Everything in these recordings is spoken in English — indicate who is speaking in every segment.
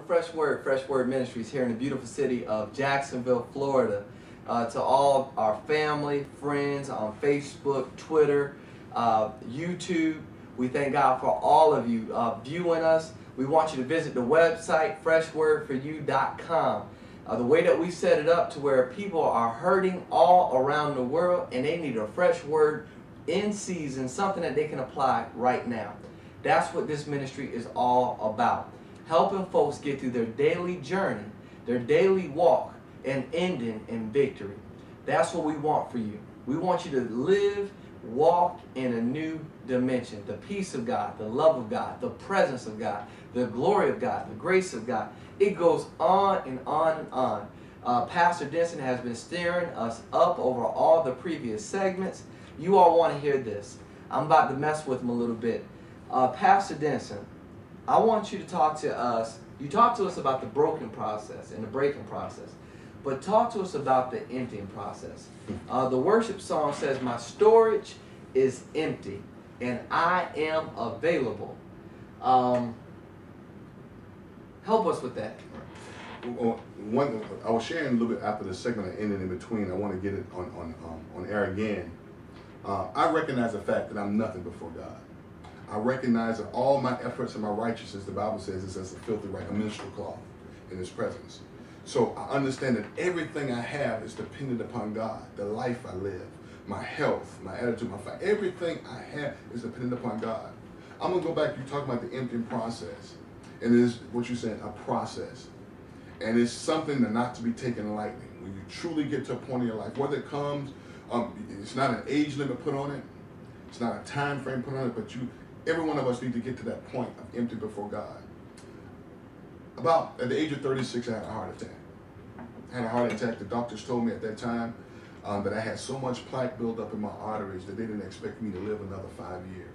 Speaker 1: Fresh Word Ministries here in the beautiful city of Jacksonville, Florida. To all our family, friends on Facebook, Twitter, YouTube, we thank God for all of you viewing us. We want you to visit the website, freshwordforyou.com. The way that we set it up to where people are hurting all around the world and they need a fresh word in season, something that they can apply right now. That's what this ministry is all about. Helping folks get through their daily journey, their daily walk, and ending in victory. That's what we want for you. We want you to live, walk in a new dimension. The peace of God, the love of God, the presence of God, the glory of God, the grace of God. It goes on and on and on. Pastor Denson has been steering us up over all the previous segments. You all want to hear this. I'm about to mess with him a little bit. Pastor Denson, I want you to talk to us. You talked to us about the broken process and the breaking process, but talk to us about the emptying process. The worship song says, "My storage is empty and I am available." Help us with that.
Speaker 2: I was sharing a little bit after the segment I ended in between. I want to get it on air again. I recognize the fact that I'm nothing before God. I recognize that all my efforts and my righteousness, the Bible says, is as a filthy rag, a minstrel cloth in His presence. So I understand that everything I have is dependent upon God. The life I live, my health, my attitude, my fight, everything I have is dependent upon God. I'm going to go back. You talk about the emptying process. And it is what you said, a process. And it's something that not to be taken lightly. When you truly get to a point in your life, whether it comes, it's not an age limit put on it. It's not a time frame put on it, but every one of us need to get to that point of empty before God. At the age of 36, I had a heart attack. The doctors told me at that time that I had so much plaque built up in my arteries that they didn't expect me to live another 5 years.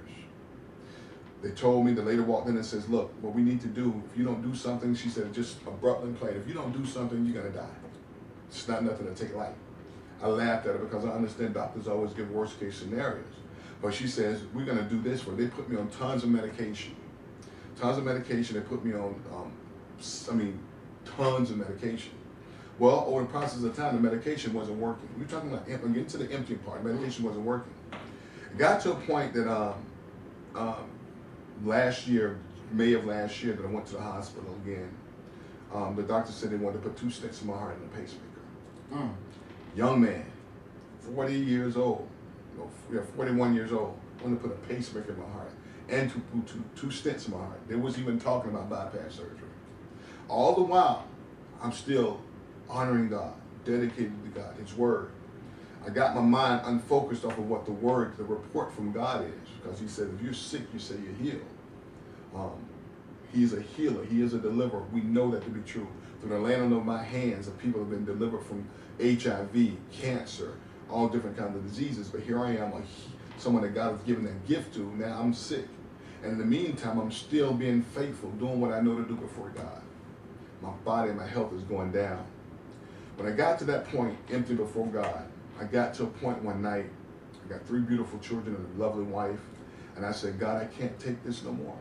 Speaker 2: They told me, the lady walked in and says, "Look, what we need to do, if you don't do something," she said, just abruptly and plain, "if you don't do something, you're going to die. It's not nothing to take light." I laughed at her because I understand doctors always give worst case scenarios. But she says, "We're going to do this for." They put me on tons of medication. They put me on, tons of medication. Well, over the process of time, the medication wasn't working. We're talking about, I'm getting to the emptying part. Medication wasn't working. It got to a point that last year, May of last year, that I went to the hospital again. The doctor said they wanted to put 2 stents in my heart and a pacemaker. Young man, 40 years old, 41 years old, wanted to put a pacemaker in my heart and to put two stents in my heart. They was even talking about bypass surgery. All the while, I'm still honoring God, dedicated to God, His Word. I got my mind unfocused off of what the report from God is, because He said, if you're sick, you say you're healed. He's a healer. He is a deliverer. We know that to be true. Through the laying of my hands, the people have been delivered from HIV, cancer, all different kinds of diseases. But here I am, someone that God has given that gift to. Now I'm sick. And in the meantime, I'm still being faithful, doing what I know to do before God. My body and my health is going down. When I got to that point, empty before God, I got to a point one night, I got 3 beautiful children and a lovely wife, and I said, "God, I can't take this no more.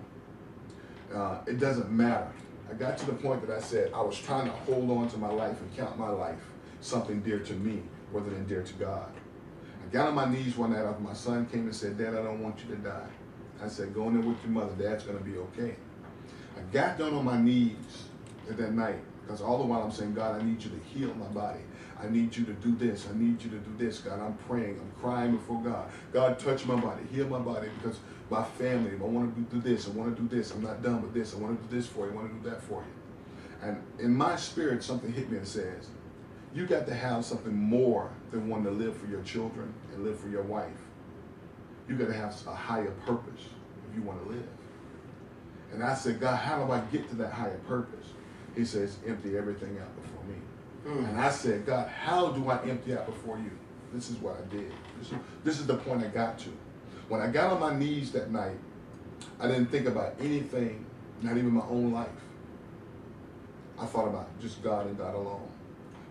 Speaker 2: It doesn't matter." I got to the point that I said I was trying to hold on to my life and count my life something dear to me rather than dear to God. I got on my knees one night after my son came and said, "Dad, I don't want you to die." I said, "Go in there with your mother. Dad's going to be okay." I got down on my knees that night because all the while I'm saying, "God, I need you to heal my body. I need you to do this. I need you to do this, God." I'm praying. I'm crying before God. God, touch my body. Heal my body, because my family, I want to do this. I want to do this. I'm not done with this. I want to do this for you. I want to do that for you. And in my spirit, something hit me and says, you got to have something more than wanting to live for your children and live for your wife. You got to have a higher purpose if you want to live. And I said, "God, how do I get to that higher purpose?" He says, "Empty everything out before me." And I said, "God, how do I empty out before you?" This is what I did. This is the point I got to. When I got on my knees that night, I didn't think about anything, not even my own life. I thought about just God and God alone.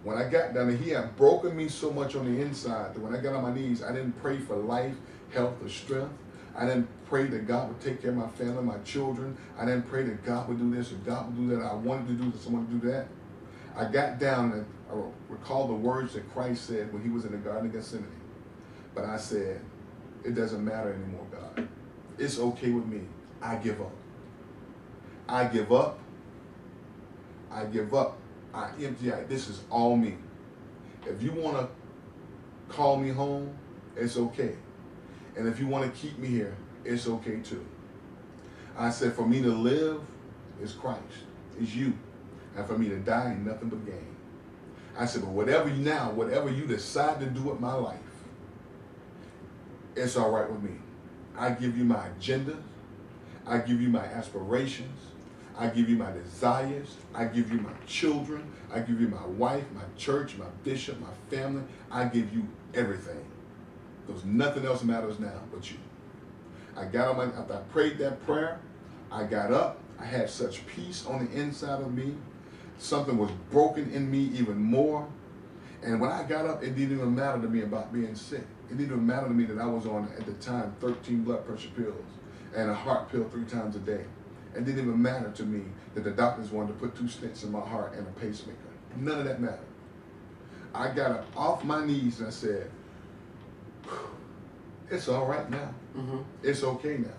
Speaker 2: When I got down there, He had broken me so much on the inside that when I got on my knees, I didn't pray for life, health, or strength. I didn't pray that God would take care of my family, my children. I didn't pray that God would do this or God would do that. I wanted to do this, I wanted to do that. I got down and I recall the words that Christ said when he was in the Garden of Gethsemane. But I said, it doesn't matter anymore, God. It's okay with me. I give up. I give up. I give up. I empty out. This is all me. If you want to call me home, it's okay. And if you want to keep me here, it's okay too. I said, for me to live is Christ, is you. And for me to die ain't nothing but gain. I said, but whatever you decide to do with my life, it's all right with me. I give you my agenda. I give you my aspirations. I give you my desires. I give you my children. I give you my wife, my church, my bishop, my family. I give you everything. Because nothing else matters now but you. I got on after I prayed that prayer, I got up. I had such peace on the inside of me. Something was broken in me even more. And when I got up, it didn't even matter to me about being sick. It didn't even matter to me that I was on, at the time, 13 blood pressure pills and a heart pill 3 times a day. It didn't even matter to me that the doctors wanted to put 2 stents in my heart and a pacemaker. None of that mattered. I got up off my knees and I said, it's all right now. It's okay now.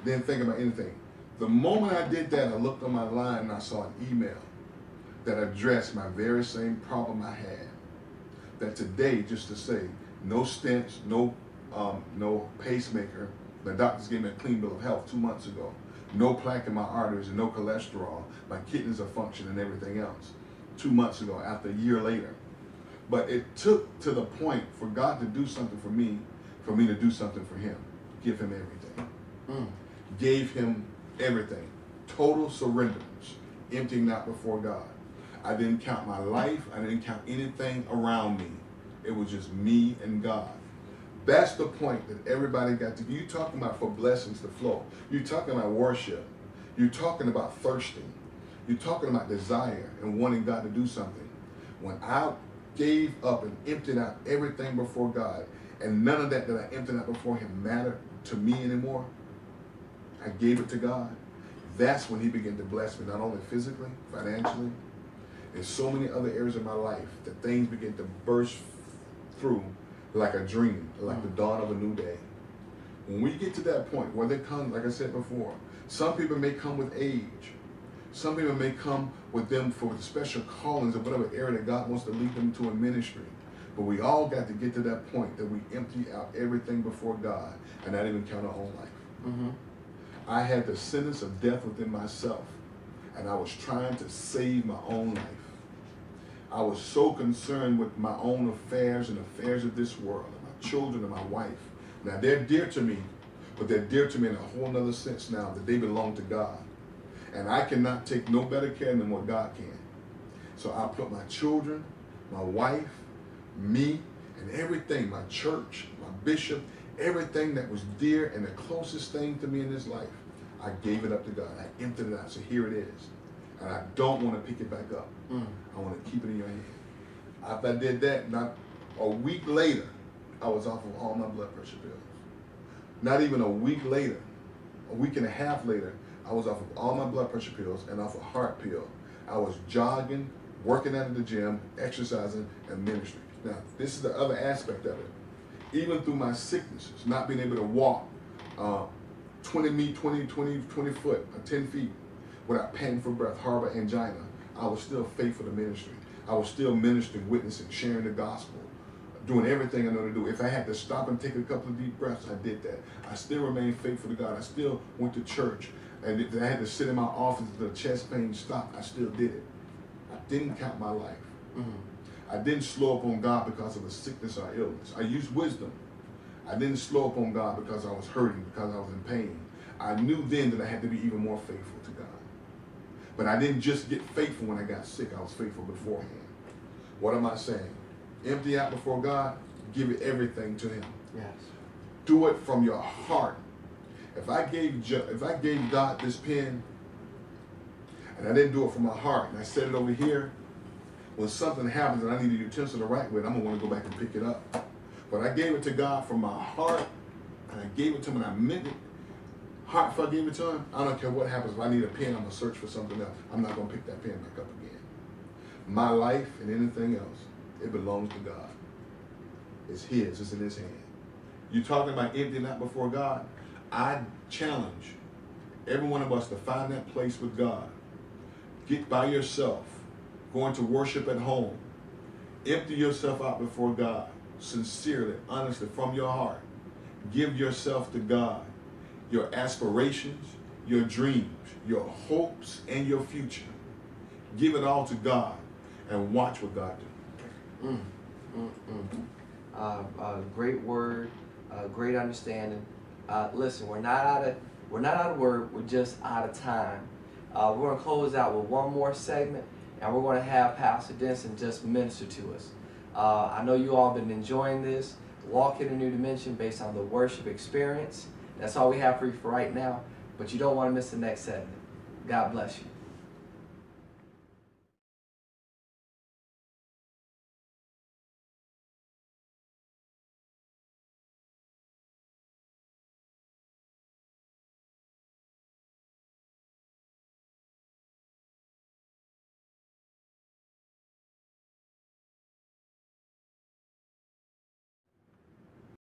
Speaker 2: Didn't think about anything. The moment I did that, I looked on my line and I saw an email that addressed my very same problem I had. That today, just to say, no stents, no pacemaker. The doctors gave me a clean bill of health 2 months ago. No plaque in my arteries and no cholesterol. My kidneys are functioning and everything else. 2 months ago, after a year later. But it took to the point for God to do something for me to do something for him. Give him everything. Gave him everything. Total surrenderance. Emptying out before God. I didn't count my life. I didn't count anything around me. It was just me and God. That's the point that everybody got to. You talking about for blessings to flow. You're talking about worship. You're talking about thirsting. You're talking about desire and wanting God to do something. When I gave up and emptied out everything before God, and none of that I emptied out before him mattered to me anymore, I gave it to God. That's when he began to bless me, not only physically, financially, and so many other areas of my life, that things began to burst through like a dream, like the dawn of a new day. When we get to that point where they come, like I said before, some people may come with age. Some people may come with them for the special callings of whatever area that God wants to lead them to in ministry. But we all got to get to that point that we empty out everything before God and not even count our own life. I had the sentence of death within myself, and I was trying to save my own life. I was so concerned with my own affairs and affairs of this world, and my children and my wife. Now, they're dear to me, but they're dear to me in a whole nother sense now that they belong to God. And I cannot take no better care than what God can. So I put my children, my wife, me, and everything, my church, my bishop, everything that was dear and the closest thing to me in this life, I gave it up to God. I emptied it out. So here it is. And I don't want to pick it back up. I want to keep it in your hand. After I did that, not a week later, I was off of all my blood pressure pills. Not even a week later, a week and a half later, I was off of all my blood pressure pills and off a heart pill. I was jogging, working out at the gym, exercising, and ministry. Now, this is the other aspect of it. Even through my sicknesses, not being able to walk 20 foot, or 10 feet, without panting for breath, harbor angina, I was still faithful to ministry. I was still ministering, witnessing, sharing the gospel, doing everything I know to do. If I had to stop and take a couple of deep breaths, I did that. I still remained faithful to God. I still went to church. And if I had to sit in my office until the chest pain stopped, I still did it. I didn't count my life. I didn't slow up on God because of a sickness or illness. I used wisdom. I didn't slow up on God because I was hurting, because I was in pain. I knew then that I had to be even more faithful to God. But I didn't just get faithful when I got sick. I was faithful beforehand. What am I saying? Empty out before God, give it everything to him.
Speaker 1: Yes.
Speaker 2: Do it from your heart. If I gave God this pen and I didn't do it from my heart and I set it over here, when something happens and I need a utensil to write with, I'm going to want to go back and pick it up. But I gave it to God from my heart. and I gave it to him and I meant it, heartfelt gave it to him, I don't care what happens. If I need a pen, I'm going to search for something else. I'm not going to pick that pen back up again. My life and anything else, it belongs to God. It's his. It's in his hand. You talking about emptying out before God? I challenge every one of us to find that place with God. Get by yourself. Going to worship at home. Empty yourself out before God. Sincerely, honestly, from your heart. Give yourself to God. Your aspirations, your dreams, your hopes, and your future. Give it all to God and watch what God do.
Speaker 1: Great word, great understanding. Listen, we're not out of word. We're just out of time. We're going to close out with one more segment, and we're going to have Pastor Denson just minister to us. I know you all have been enjoying this. Walk in a new dimension based on the worship experience. That's all we have for you for right now, but you don't want to miss the next segment. God bless you.